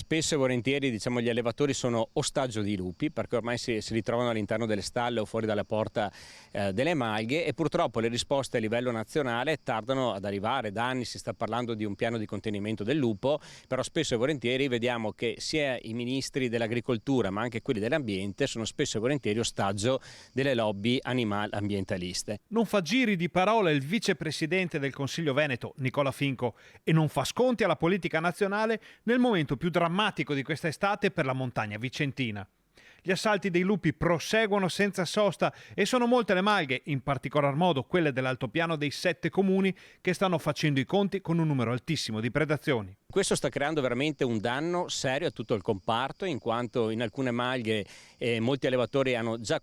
Spesso e volentieri gli allevatori sono ostaggio di lupi, perché ormai si ritrovano all'interno delle stalle o fuori dalla porta delle malghe, e purtroppo le risposte a livello nazionale tardano ad arrivare. Da anni si sta parlando di un piano di contenimento del lupo, però spesso e volentieri vediamo che sia i ministri dell'agricoltura ma anche quelli dell'ambiente sono spesso e volentieri ostaggio delle lobby ambientaliste. Non fa giri di parole il vicepresidente del Consiglio Veneto, Nicola Finco, e non fa sconti alla politica nazionale nel momento più drammatico di questa estate per la montagna vicentina. Gli assalti dei lupi proseguono senza sosta e sono molte le malghe, in particolar modo quelle dell'altopiano dei 7 comuni, che stanno facendo i conti con un numero altissimo di predazioni. Questo sta creando veramente un danno serio a tutto il comparto, in quanto in alcune malghe molti allevatori hanno già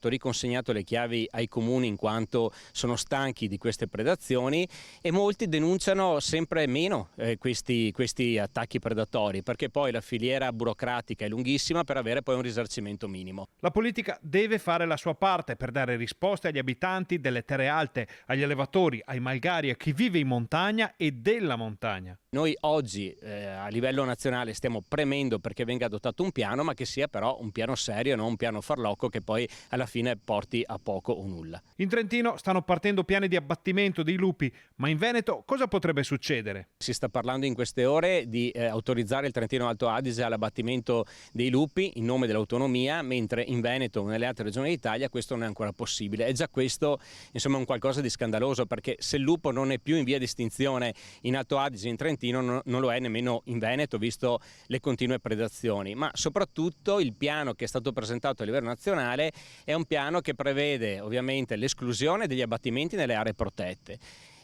riconsegnato le chiavi ai comuni in quanto sono stanchi di queste predazioni, e molti denunciano sempre meno questi attacchi predatori, perché poi la filiera burocratica è lunghissima per avere poi un risarcimento minimo. La politica deve fare la sua parte per dare risposte agli abitanti delle terre alte, agli allevatori, ai malgari, a chi vive in montagna e della montagna. Noi oggi a livello nazionale stiamo premendo perché venga adottato un piano, ma che sia però un piano serio e non un piano farlocco che poi alla fine porti a poco o nulla. In Trentino stanno partendo piani di abbattimento dei lupi, ma in Veneto cosa potrebbe succedere? Si sta parlando in queste ore di autorizzare il Trentino Alto Adige all'abbattimento dei lupi in nome dell'autonomia, mentre in Veneto o nelle altre regioni d'Italia questo non è ancora possibile. E già questo insomma è un qualcosa di scandaloso, perché se il lupo non è più in via di estinzione in Alto Adige e in Trentino, non lo è nemmeno in Veneto, visto le continue predazioni. Ma soprattutto il piano che è stato presentato a livello nazionale è un piano che prevede ovviamente l'esclusione degli abbattimenti nelle aree protette,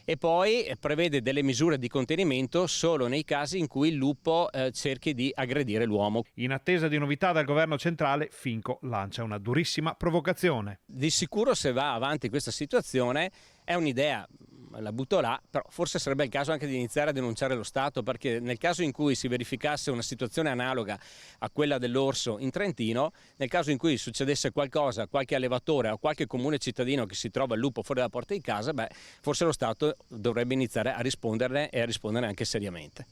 e poi prevede delle misure di contenimento solo nei casi in cui il lupo cerchi di aggredire l'uomo. In attesa di novità dal governo centrale, Finco lancia una durissima provocazione. Di sicuro, se va avanti questa situazione, è un'idea, la butto là, però forse sarebbe il caso anche di iniziare a denunciare lo Stato, perché nel caso in cui si verificasse una situazione analoga a quella dell'orso in Trentino, nel caso in cui succedesse qualcosa a qualche allevatore o a qualche comune cittadino che si trova il lupo fuori dalla porta di casa, forse lo Stato dovrebbe iniziare a risponderne, e a rispondere anche seriamente.